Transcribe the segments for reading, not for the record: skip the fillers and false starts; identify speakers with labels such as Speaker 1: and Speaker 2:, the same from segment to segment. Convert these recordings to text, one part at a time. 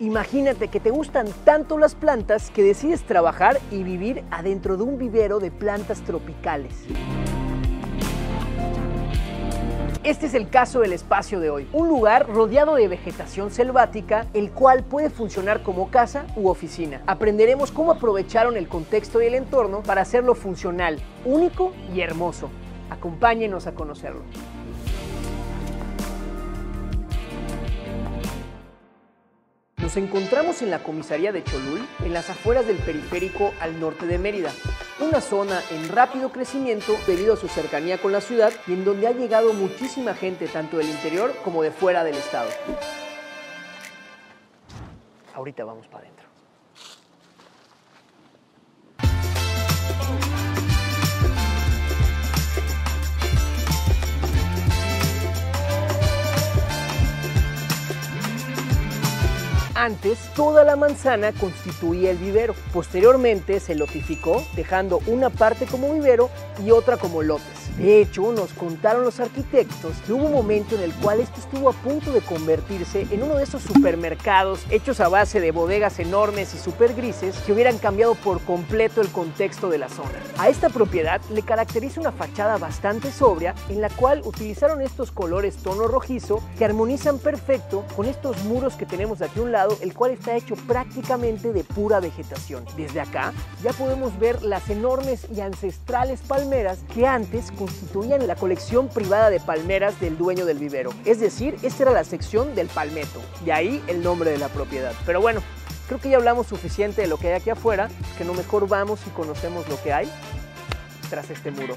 Speaker 1: Imagínate que te gustan tanto las plantas que decides trabajar y vivir adentro de un vivero de plantas tropicales. Este es el caso del espacio de hoy, un lugar rodeado de vegetación selvática, el cual puede funcionar como casa u oficina. Aprenderemos cómo aprovecharon el contexto y el entorno para hacerlo funcional, único y hermoso. Acompáñenos a conocerlo. Nos encontramos en la comisaría de Cholul, en las afueras del periférico al norte de Mérida, una zona en rápido crecimiento debido a su cercanía con la ciudad y en donde ha llegado muchísima gente tanto del interior como de fuera del estado. Ahorita vamos para adentro. Antes, toda la manzana constituía el vivero. Posteriormente se lotificó, dejando una parte como vivero y otra como lotes. De hecho, nos contaron los arquitectos que hubo un momento en el cual esto estuvo a punto de convertirse en uno de esos supermercados hechos a base de bodegas enormes y súper grises que hubieran cambiado por completo el contexto de la zona. A esta propiedad le caracteriza una fachada bastante sobria en la cual utilizaron estos colores tono rojizo que armonizan perfecto con estos muros que tenemos de aquí a un lado, el cual está hecho prácticamente de pura vegetación. Desde acá ya podemos ver las enormes y ancestrales palmeras que antes constituían la colección privada de palmeras del dueño del vivero. Es decir, esta era la sección del palmeto, de ahí el nombre de la propiedad. Pero bueno, creo que ya hablamos suficiente de lo que hay aquí afuera, que no mejor vamos y conocemos lo que hay tras este muro.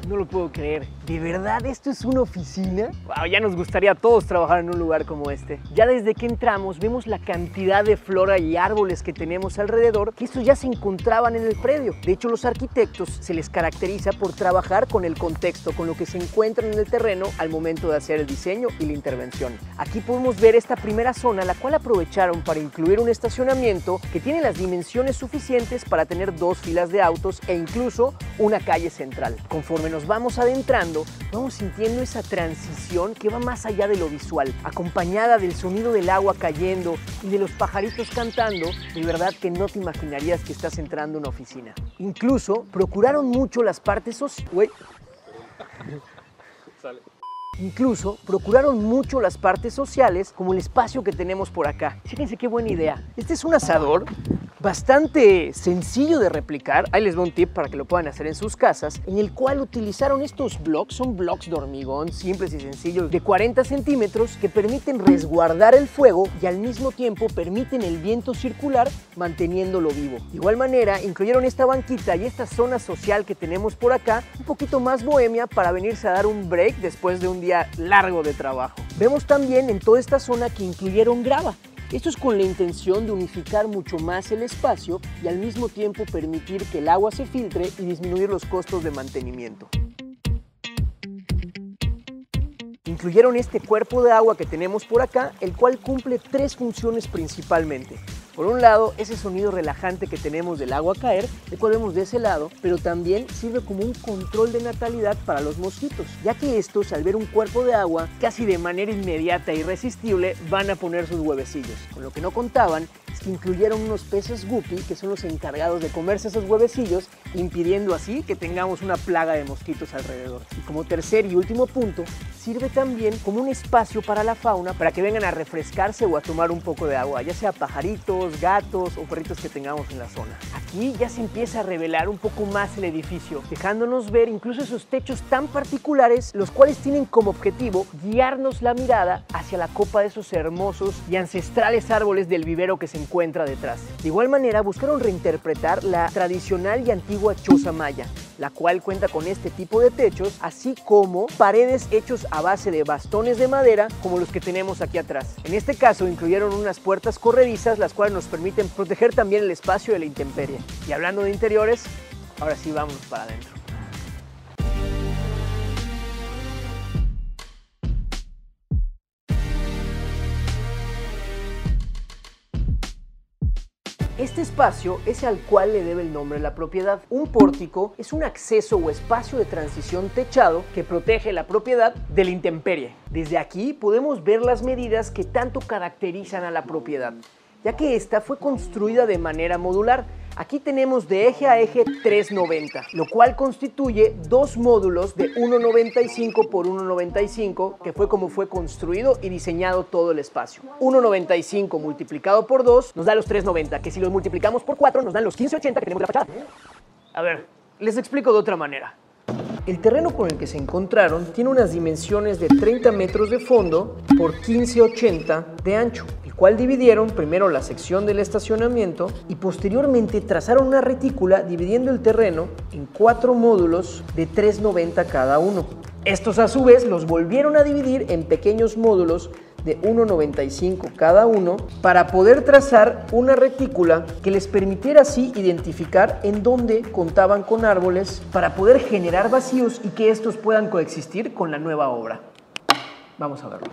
Speaker 1: No lo puedo creer. ¿De verdad esto es una oficina? Wow, ya nos gustaría a todos trabajar en un lugar como este. Ya desde que entramos vemos la cantidad de flora y árboles que tenemos alrededor, que estos ya se encontraban en el predio. De hecho, los arquitectos se les caracteriza por trabajar con el contexto, con lo que se encuentran en el terreno al momento de hacer el diseño y la intervención. Aquí podemos ver esta primera zona, la cual aprovecharon para incluir un estacionamiento que tiene las dimensiones suficientes para tener 2 filas de autos e incluso una calle central. Conforme nos vamos adentrando, vamos sintiendo esa transición que va más allá de lo visual, acompañada del sonido del agua cayendo y de los pajaritos cantando. De verdad que no te imaginarías que estás entrando a una oficina. Incluso procuraron mucho las partes sociales. Incluso procuraron mucho las partes sociales, como el espacio que tenemos por acá. Fíjense qué buena idea. Este es un asador bastante sencillo de replicar. Ahí les va un tip para que lo puedan hacer en sus casas, en el cual utilizaron estos blocks, son blocks de hormigón simples y sencillos de 40 centímetros que permiten resguardar el fuego y al mismo tiempo permiten el viento circular manteniéndolo vivo. De igual manera, incluyeron esta banquita y esta zona social que tenemos por acá, un poquito más bohemia para venirse a dar un break después de un día largo de trabajo. Vemos también en toda esta zona que incluyeron grava. Esto es con la intención de unificar mucho más el espacio y al mismo tiempo permitir que el agua se filtre y disminuir los costos de mantenimiento. Incluyeron este cuerpo de agua que tenemos por acá, el cual cumple 3 funciones principalmente. Por un lado, ese sonido relajante que tenemos del agua caer, el cual vemos de ese lado, pero también sirve como un control de natalidad para los mosquitos, ya que estos, al ver un cuerpo de agua, casi de manera inmediata e irresistible, van a poner sus huevecillos. Con lo que no contaban es que incluyeron unos peces guppy, que son los encargados de comerse esos huevecillos, impidiendo así que tengamos una plaga de mosquitos alrededor. Y como tercer y último punto, sirve también como un espacio para la fauna, para que vengan a refrescarse o a tomar un poco de agua, ya sea pajaritos, gatos o perritos que tengamos en la zona. Aquí ya se empieza a revelar un poco más el edificio, dejándonos ver incluso esos techos tan particulares, los cuales tienen como objetivo guiarnos la mirada hacia la copa de esos hermosos y ancestrales árboles del vivero que se encuentra detrás. De igual manera, buscaron reinterpretar la tradicional y antigua choza maya, la cual cuenta con este tipo de techos, así como paredes hechos a base de bastones de madera como los que tenemos aquí atrás. En este caso incluyeron unas puertas corredizas, las cuales nos permiten proteger también el espacio de la intemperie. Y hablando de interiores, ahora sí vámonos para adentro. Este espacio es al cual le debe el nombre la propiedad. Un pórtico es un acceso o espacio de transición techado que protege la propiedad de la intemperie. Desde aquí podemos ver las medidas que tanto caracterizan a la propiedad, ya que esta fue construida de manera modular. Aquí tenemos de eje a eje 390, lo cual constituye dos módulos de 1,95 por 1,95, que fue como fue construido y diseñado todo el espacio. 1,95 multiplicado por 2 nos da los 390, que si los multiplicamos por 4 nos dan los 1580 que tenemos de la fachada. A ver, les explico de otra manera. El terreno con el que se encontraron tiene unas dimensiones de 30 metros de fondo por 15,80 de ancho, el cual dividieron primero la sección del estacionamiento y posteriormente trazaron una retícula dividiendo el terreno en 4 módulos de 3,90 cada uno. Estos a su vez los volvieron a dividir en pequeños módulos de 1,95 cada uno para poder trazar una retícula que les permitiera así identificar en dónde contaban con árboles para poder generar vacíos y que estos puedan coexistir con la nueva obra. Vamos a verlo.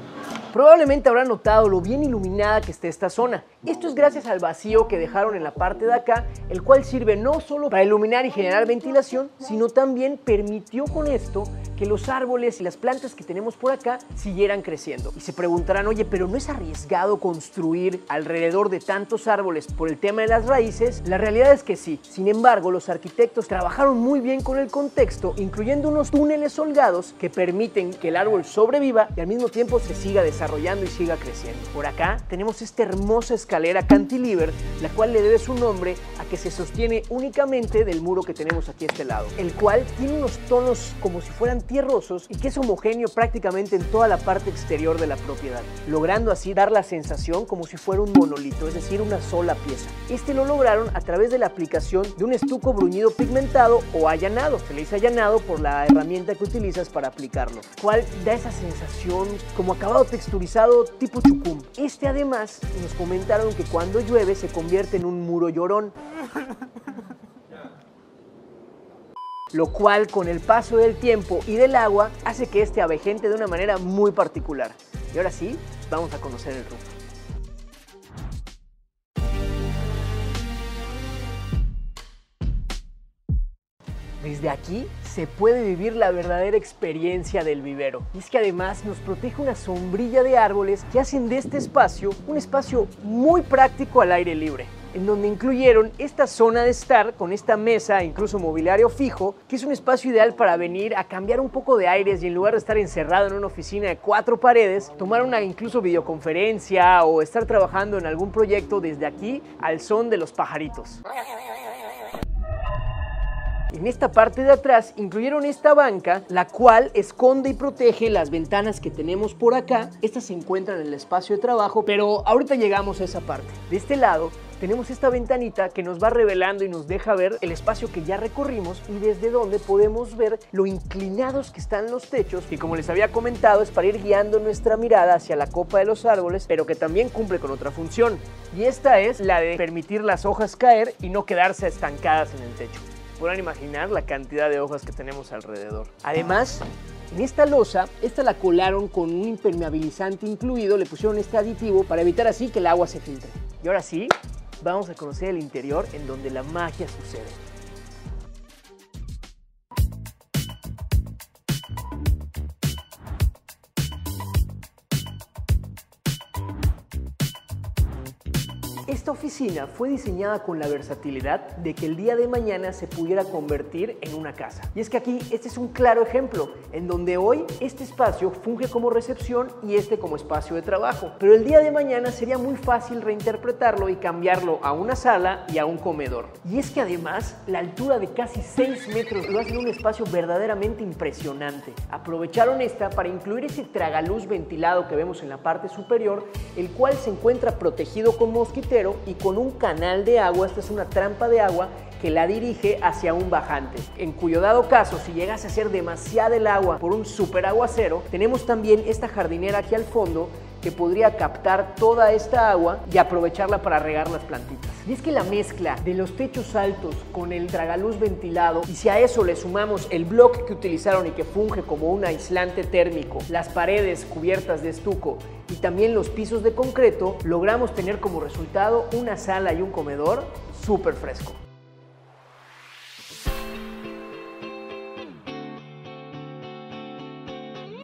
Speaker 1: Probablemente habrán notado lo bien iluminada que está esta zona. Esto es gracias al vacío que dejaron en la parte de acá, el cual sirve no solo para iluminar y generar ventilación, sino también permitió con esto que los árboles y las plantas que tenemos por acá siguieran creciendo. Y se preguntarán, oye, pero ¿no es arriesgado construir alrededor de tantos árboles por el tema de las raíces? La realidad es que sí. Sin embargo, los arquitectos trabajaron muy bien con el contexto, incluyendo unos túneles holgados que permiten que el árbol sobreviva y al mismo tiempo se siga desarrollando y siga creciendo. Por acá tenemos esta hermosa escalera cantilever, la cual le debe su nombre a que se sostiene únicamente del muro que tenemos aquí a este lado, el cual tiene unos tonos como si fueran tierrosos y que es homogéneo prácticamente en toda la parte exterior de la propiedad, logrando así dar la sensación como si fuera un monolito, es decir, una sola pieza. Este lo lograron a través de la aplicación de un estuco bruñido pigmentado o allanado. Se le dice allanado por la herramienta que utilizas para aplicarlo, cual da esa sensación como acabado texturizado tipo chucum. Este además nos comentaron que cuando llueve se convierte en un muro llorón, lo cual con el paso del tiempo y del agua hace que este avejente de una manera muy particular. Y ahora sí, vamos a conocer el roof. Desde aquí se puede vivir la verdadera experiencia del vivero. Y es que además nos protege una sombrilla de árboles que hacen de este espacio un espacio muy práctico al aire libre, en donde incluyeron esta zona de estar con esta mesa e incluso mobiliario fijo, que es un espacio ideal para venir a cambiar un poco de aires y en lugar de estar encerrado en una oficina de 4 paredes, tomar una incluso videoconferencia o estar trabajando en algún proyecto desde aquí al son de los pajaritos. En esta parte de atrás incluyeron esta banca, la cual esconde y protege las ventanas que tenemos por acá. Estas se encuentran en el espacio de trabajo, pero ahorita llegamos a esa parte. De este lado tenemos esta ventanita que nos va revelando y nos deja ver el espacio que ya recorrimos y desde donde podemos ver lo inclinados que están los techos, y como les había comentado es para ir guiando nuestra mirada hacia la copa de los árboles, pero que también cumple con otra función, y esta es la de permitir las hojas caer y no quedarse estancadas en el techo. Podrán imaginar la cantidad de hojas que tenemos alrededor. Además, en esta losa, esta la colaron con un impermeabilizante incluido, le pusieron este aditivo para evitar así que el agua se filtre. Y ahora sí, vamos a conocer el interior en donde la magia sucede. Esta oficina fue diseñada con la versatilidad de que el día de mañana se pudiera convertir en una casa. Y es que aquí este es un claro ejemplo, en donde hoy este espacio funge como recepción y este como espacio de trabajo. Pero el día de mañana sería muy fácil reinterpretarlo y cambiarlo a una sala y a un comedor. Y es que además la altura de casi 6 metros lo hace un espacio verdaderamente impresionante. Aprovecharon esta para incluir ese tragaluz ventilado que vemos en la parte superior, el cual se encuentra protegido con mosquitero y con un canal de agua. Esta es una trampa de agua que la dirige hacia un bajante, en cuyo dado caso, si llegase a ser demasiada el agua por un super aguacero, tenemos también esta jardinera aquí al fondo que podría captar toda esta agua y aprovecharla para regar las plantitas. Y es que la mezcla de los techos altos con el tragaluz ventilado, y si a eso le sumamos el bloque que utilizaron y que funge como un aislante térmico, las paredes cubiertas de estuco y también los pisos de concreto, logramos tener como resultado una sala y un comedor súper fresco.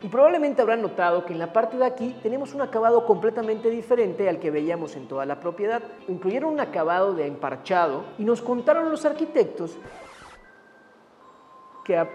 Speaker 1: Y probablemente habrán notado que en la parte de aquí tenemos un acabado completamente diferente al que veíamos en toda la propiedad. Incluyeron un acabado de emparchado y nos contaron los arquitectos que...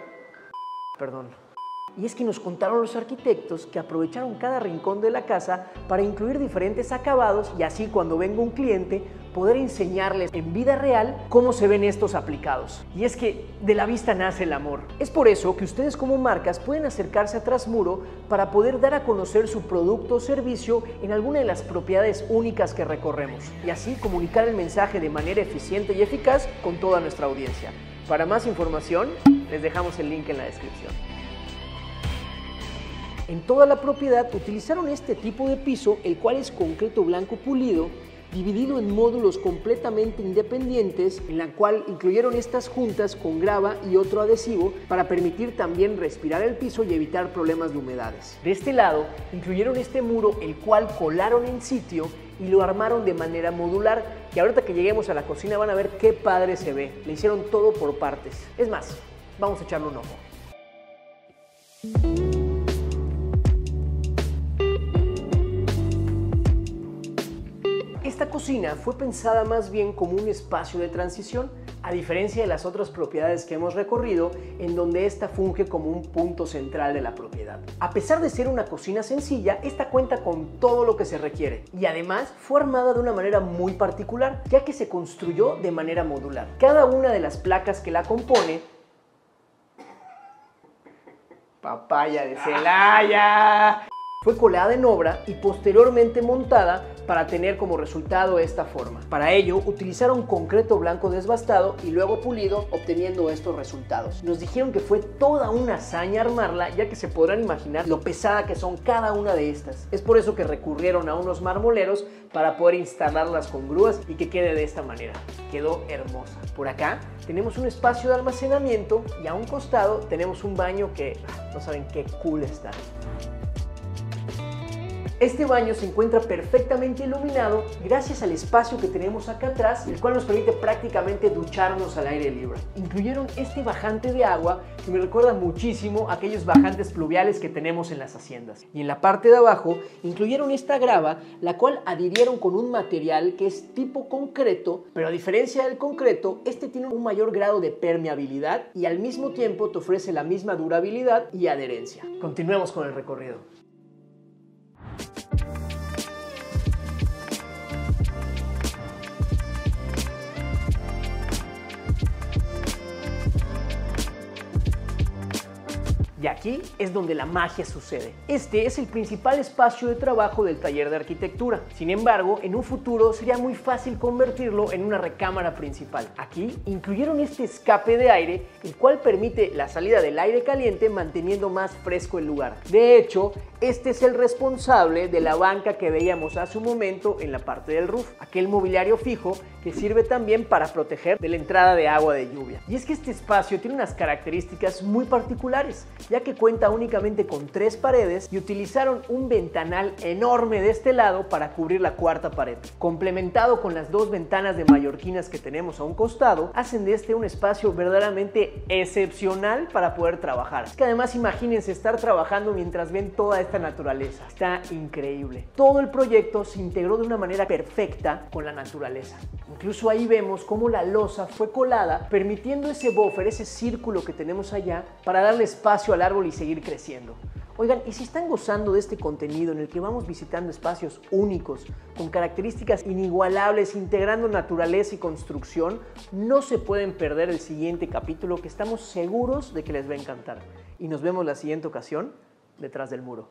Speaker 1: Y es que nos contaron los arquitectos que aprovecharon cada rincón de la casa para incluir diferentes acabados y así cuando venga un cliente poder enseñarles en vida real cómo se ven estos aplicados. Y es que de la vista nace el amor. Es por eso que ustedes como marcas pueden acercarse a Trasmuro para poder dar a conocer su producto o servicio en alguna de las propiedades únicas que recorremos y así comunicar el mensaje de manera eficiente y eficaz con toda nuestra audiencia. Para más información, les dejamos el link en la descripción. En toda la propiedad utilizaron este tipo de piso, el cual es concreto blanco pulido, dividido en módulos completamente independientes, en la cual incluyeron estas juntas con grava y otro adhesivo para permitir también respirar el piso y evitar problemas de humedades. De este lado, incluyeron este muro, el cual colaron en sitio y lo armaron de manera modular, que ahorita que lleguemos a la cocina van a ver qué padre se ve. Le hicieron todo por partes. Es más, vamos a echarle un ojo. Esta cocina fue pensada más bien como un espacio de transición, a diferencia de las otras propiedades que hemos recorrido, en donde esta funge como un punto central de la propiedad. A pesar de ser una cocina sencilla, esta cuenta con todo lo que se requiere y además fue armada de una manera muy particular, ya que se construyó de manera modular. Cada una de las placas que la compone, papaya de Celaya, fue colada en obra y posteriormente montada para tener como resultado esta forma. Para ello utilizaron concreto blanco desbastado y luego pulido, obteniendo estos resultados. Nos dijeron que fue toda una hazaña armarla, ya que se podrán imaginar lo pesada que son cada una de estas. Es por eso que recurrieron a unos marmoleros para poder instalarlas con grúas y que quede de esta manera. Quedó hermosa. Por acá tenemos un espacio de almacenamiento y a un costado tenemos un baño que no saben qué cool está. Este baño se encuentra perfectamente iluminado gracias al espacio que tenemos acá atrás, el cual nos permite prácticamente ducharnos al aire libre. Incluyeron este bajante de agua que me recuerda muchísimo a aquellos bajantes pluviales que tenemos en las haciendas. Y en la parte de abajo incluyeron esta grava, la cual adhirieron con un material que es tipo concreto, pero a diferencia del concreto, este tiene un mayor grado de permeabilidad y al mismo tiempo te ofrece la misma durabilidad y adherencia. Continuemos con el recorrido. Y aquí es donde la magia sucede. Este es el principal espacio de trabajo del taller de arquitectura. Sin embargo, en un futuro sería muy fácil convertirlo en una recámara principal. Aquí incluyeron este escape de aire, el cual permite la salida del aire caliente manteniendo más fresco el lugar. De hecho, este es el responsable de la banca que veíamos hace un momento en la parte del roof, aquel mobiliario fijo que sirve también para proteger de la entrada de agua de lluvia. Y es que este espacio tiene unas características muy particulares, ya que cuenta únicamente con 3 paredes y utilizaron un ventanal enorme de este lado para cubrir la cuarta pared. Complementado con las 2 ventanas de mallorquinas que tenemos a un costado, hacen de este un espacio verdaderamente excepcional para poder trabajar. Es que además imagínense estar trabajando mientras ven toda esta naturaleza. Está increíble. Todo el proyecto se integró de una manera perfecta con la naturaleza. Incluso ahí vemos cómo la losa fue colada, permitiendo ese buffer, ese círculo que tenemos allá, para darle espacio al árbol y seguir creciendo. Oigan, y si están gozando de este contenido en el que vamos visitando espacios únicos, con características inigualables, integrando naturaleza y construcción, no se pueden perder el siguiente capítulo, que estamos seguros de que les va a encantar. Y nos vemos la siguiente ocasión detrás del muro.